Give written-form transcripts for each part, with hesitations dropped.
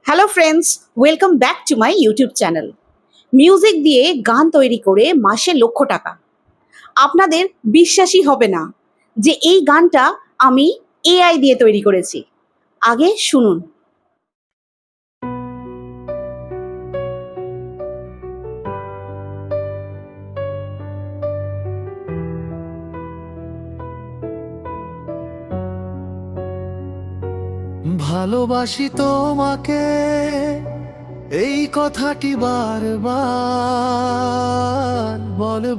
Hello friends, welcome back to my YouTube channel. Music দিয়ে গান তৈরি করে মাসে লক্ষ টাকা। আপনাদের বিশ্বাসই হবে না যে এই গানটা আমি এআই দিয়ে তৈরি করেছি। আগে শুনুন। ভালোবাসি তোমাকে, এই কথাটি বারবার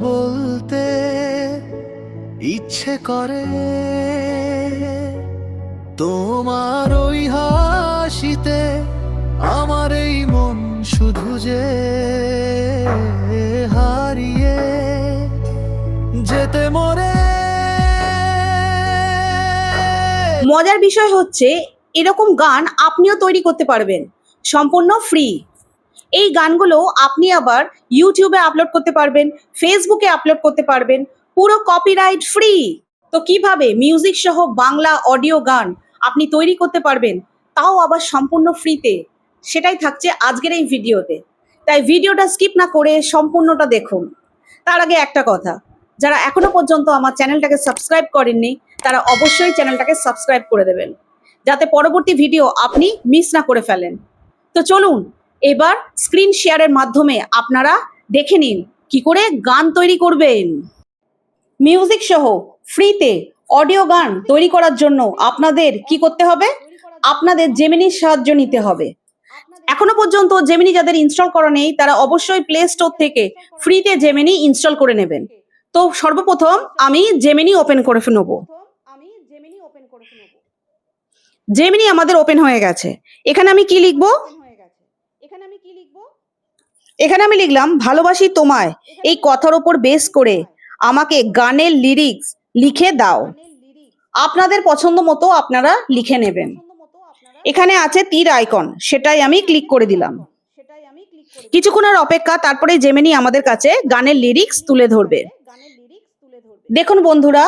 বলতে ইচ্ছে করে। তোমার ওই হাসিতে আমার এই মন শুধু যে হারিয়ে যেতে মরে। মজার বিষয় হচ্ছে এরকম গান আপনিও তৈরি করতে পারবেন সম্পূর্ণ ফ্রি। এই গানগুলো আপনি আবার ইউটিউবে আপলোড করতে পারবেন, ফেসবুকে আপলোড করতে পারবেন, পুরো কপিরাইট ফ্রি। তো কিভাবে মিউজিক সহ বাংলা অডিও গান আপনি তৈরি করতে পারবেন, তাও আবার সম্পূর্ণ ফ্রিতে, সেটাই থাকছে আজকের এই ভিডিওতে। তাই ভিডিওটা স্কিপ না করে সম্পূর্ণটা দেখুন। তার আগে একটা কথা, যারা এখনো পর্যন্ত আমার চ্যানেলটাকে সাবস্ক্রাইব করেননি তারা অবশ্যই চ্যানেলটাকে সাবস্ক্রাইব করে দেবেন, যাতে পরবর্তী ভিডিও আপনি মিস না করে ফেলেন। তো চলুন এবার স্ক্রিন শেয়ারের মাধ্যমে আপনারা দেখে নিন কি করে গান তৈরি করবেন। মিউজিক সহ ফ্রিতে অডিও গান তৈরি করার জন্য আপনাদের কি করতে হবে? আপনাদের জেমিনির সাহায্য নিতে হবে। এখনো পর্যন্ত জেমিনি যাদের ইনস্টল করা নেই তারা অবশ্যই প্লে স্টোর থেকে ফ্রিতে জেমিনি ইনস্টল করে নেবেন। তো সর্বপ্রথম আমি জেমিনি ওপেন করে নেব। জেমিনি আমাদের ওপেন হয়ে গেছে। এখানে আমি কি লিখবো? এখানে আমি লিখলাম ভালোবাসি তোমায়, এই কথার উপর বেস করে আমাকে গানের লিরিক্স লিখে দাও। আপনাদের পছন্দ মতো আপনারা লিখে নেবেন। এখানে আছে তীর আইকন, সেটাই আমি ক্লিক করে দিলাম। কিছুক্ষণের অপেক্ষা, তারপরে জেমিনি আমাদের কাছে গানের লিরিক্স তুলে ধরবে। দেখুন বন্ধুরা,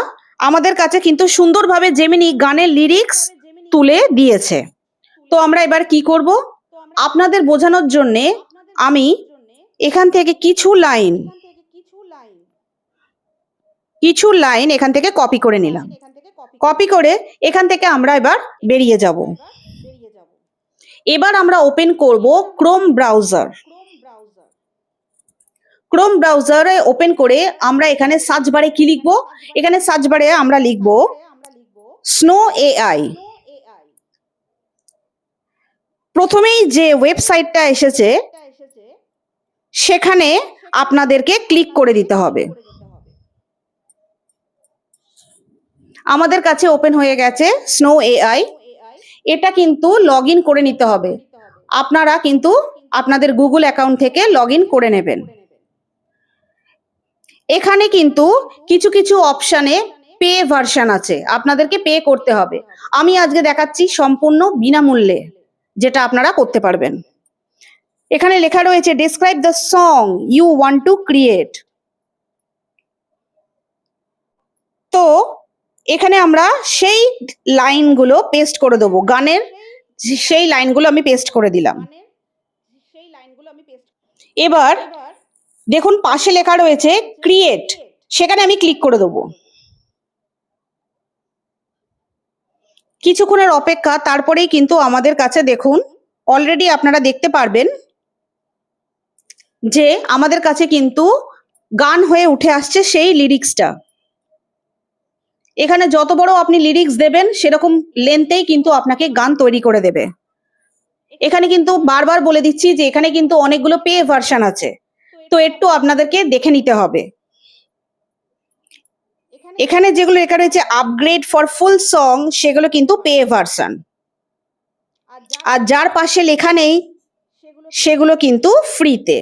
আমাদের কাছে কিন্তু সুন্দরভাবে জেমিনি গানের লিরিক্স তুলে দিয়েছে। তো আমরা এবার কি করব? আপনাদের বোঝানোর জন্যে আমি এখান থেকে কিছু লাইন এখান থেকে কপি করে নিলাম। কপি করে এখান থেকে আমরা এবার বেরিয়ে যাব। এবার আমরা ওপেন করব ক্রোম ব্রাউজার। ক্রোম ব্রাউজারে ওপেন করে আমরা এখানে সার্চ বারে কি লিখব? এখানে সার্চ বারে আমরা লিখব স্নো এআই। প্রথমেই যে ওয়েবসাইটটা এসেছে সেখানে আপনাদেরকে ক্লিক করে দিতে হবে। আমাদের কাছে ওপেন হয়ে গেছে স্নো এআই। এটা কিন্তু লগ ইন করে নিতে হবে। আপনারা কিন্তু আপনাদের গুগল অ্যাকাউন্ট থেকে লগ ইন করে নেবেন। এখানে কিন্তু কিছু কিছু অপশানে পে ভার্সন আছে, আপনাদেরকে পে করতে হবে। আমি আজকে দেখাচ্ছি সম্পূর্ণ বিনামূল্যে, যেটা আপনারা করতে পারবেন। এখানে লেখা রয়েছে describe the song you want to create. তো এখানে আমরা সেই লাইনগুলো পেস্ট করে দেবো, গানের সেই লাইনগুলো আমি পেস্ট করে দিলাম। এবার দেখুন পাশে লেখা রয়েছে ক্রিয়েট, সেখানে আমি ক্লিক করে দেবো। কিছুক্ষণের অপেক্ষা, তারপরেই কিন্তু আমাদের কাছে দেখুন অলরেডি আপনারা দেখতে পারবেন যে আমাদের কাছে কিন্তু গান হয়ে উঠে আসছে সেই লিরিক্সটা। এখানে যত বড় আপনি লিরিক্স দেবেন সেরকম লেন্থেই কিন্তু আপনাকে গান তৈরি করে দেবে। এখানে কিন্তু বারবার বলে দিচ্ছি যে এখানে কিন্তু অনেকগুলো পে ভার্সন আছে, তো একটু আপনাদেরকে দেখে নিতে হবে। এখানে যেগুলো লেখা রয়েছে আপগ্রেড ফর ফুল সং, সেগুলো কিন্তু পে ভার্সন। আর যার পাশে লেখা নেই সেগুলো কিন্তু ফ্রিতে।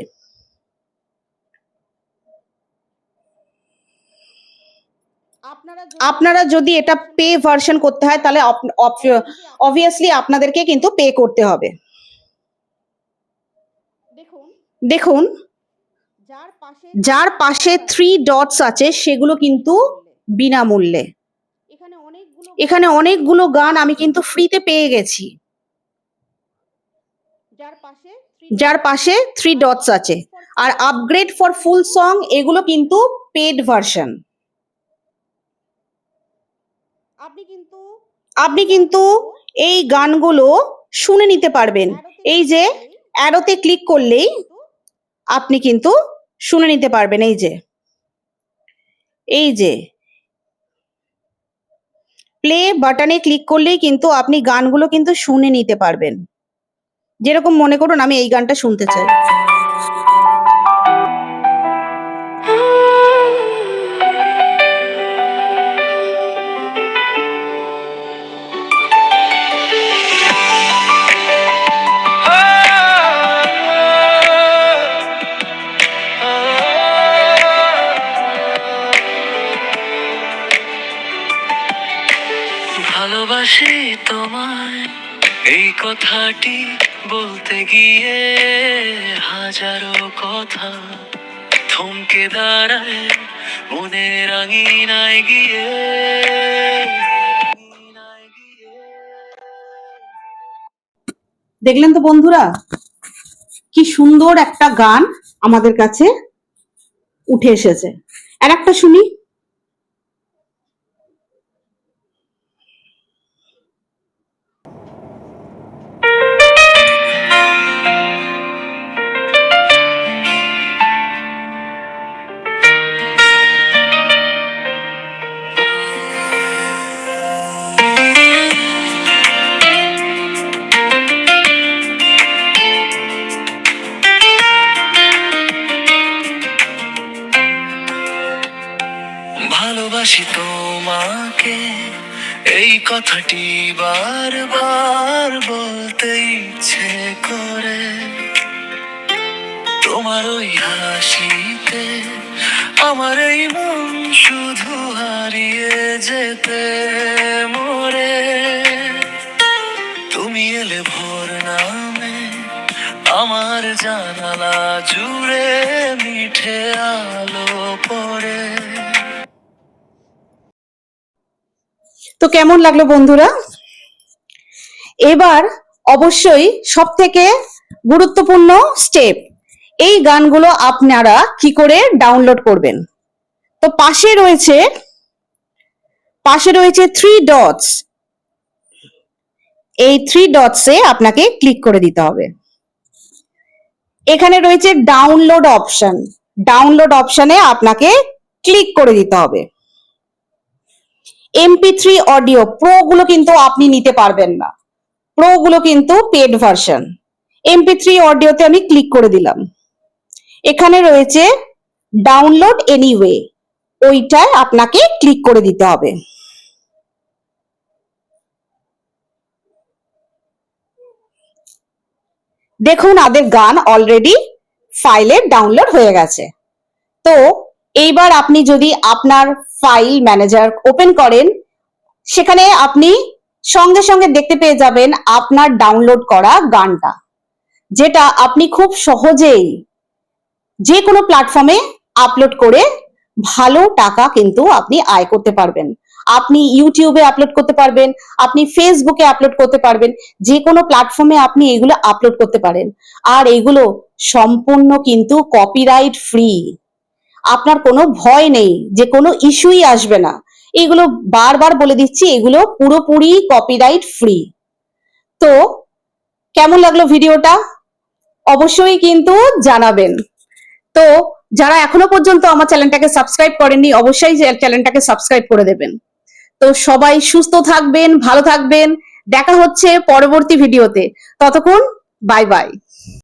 আপনারা যদি এটা পে ভার্সন করতে হয় তাহলে অবভিয়াসলি আপনাদেরকে কিন্তু পে করতে হবে। দেখুন যার পাশে 3 ডটস আছে সেগুলো কিন্তু বিনামূল্যে। এখানে অনেকগুলো গান আমি কিন্তু ফ্রিতে পেয়ে গেছি। যার পাশে 3 ডটস আছে। আর আপগ্রেড ফর ফুল সং এগুলো কিন্তু পেড ভার্সন। আপনি কিন্তু এই গানগুলো শুনে নিতে পারবেন। এই যে অ্যারোতে ক্লিক করলেই আপনি কিন্তু শুনে নিতে পারবেন। এই যে প্লে বাটনে ক্লিক করলেই কিন্তু আপনি গানগুলো কিন্তু শুনে নিতে পারবেন। যেরকম মনে করুন আমি এই গানটা শুনতে চাই। ভালোবাসি তোমায় এই কথাটি বলতে গিয়ে হাজারো কথা থমকে দাঁড়ায় মনের আঙিনায় গিয়ে। দেখলেন তো বন্ধুরা, কি সুন্দর একটা গান আমাদের কাছে উঠে এসেছে। আর একটা শুনি। ভালোবাসি তোমাকে এই কথাটি বারবার বলতে ইচ্ছে করে, তোমার ওই হাসিতে আমার এই মন শুধু হারিয়ে যেতে মরে। তুমি এলে ভোর নামে আমার জানালা জুড়ে মিঠে আলো পড়ে। তো কেমন লাগলো বন্ধুরা? এবার অবশ্যই সবথেকে গুরুত্বপূর্ণ স্টেপ, এই গানগুলো আপনারা কি করে ডাউনলোড করবেন। তো পাশে রয়েছে 3 ডটস। এই 3 ডটসে আপনাকে ক্লিক করে দিতে হবে। এখানে রয়েছে ডাউনলোড অপশন। ডাউনলোড অপশনে আপনাকে ক্লিক করে দিতে হবে। MP3 অডিও প্রো গুলো কিন্তু আপনি নিতে পারবেন না, প্রো গুলো কিন্তু পেড ভার্সন। MP3 অডিওতে আমি ক্লিক করে দিলাম। এখানে রয়েছে ডাউনলোড এনিওয়ে, ওইটায় আপনাকে ক্লিক করে দিতে হবে। দেখুন আমাদের গান অলরেডি ফাইলে ডাউনলোড হয়ে গেছে। তো এইবার আপনি যদি আপনার ফাইল ম্যানেজার ওপেন করেন, সেখানে আপনি সঙ্গে সঙ্গে দেখতে পেয়ে যাবেন আপনার ডাউনলোড করা গানটা, যেটা আপনি খুব সহজেই যে কোনো প্ল্যাটফর্মে আপলোড করে ভালো টাকা কিন্তু আপনি আয় করতে পারবেন। আপনি ইউটিউবে আপলোড করতে পারবেন, আপনি ফেসবুকে আপলোড করতে পারবেন, যে কোনো প্ল্যাটফর্মে আপনি এগুলো আপলোড করতে পারেন। আর এগুলো সম্পূর্ণ কিন্তু কপিরাইট ফ্রি। আপনার কোনো ভয় নেই যে কোনো ইস্যুই আসবে না। এগুলো বারবার বলে দিচ্ছি, এগুলো পুরোপুরি কপিরাইট ফ্রি। তো কেমন লাগলো ভিডিওটা অবশ্যই কিন্তু জানাবেন। তো যারা এখনো পর্যন্ত আমার চ্যানেলটাকে সাবস্ক্রাইব করেননি, অবশ্যই চ্যানেলটাকে সাবস্ক্রাইব করে দেবেন। তো সবাই সুস্থ থাকবেন, ভালো থাকবেন। দেখা হচ্ছে পরবর্তী ভিডিওতে। ততক্ষণ বাই বাই।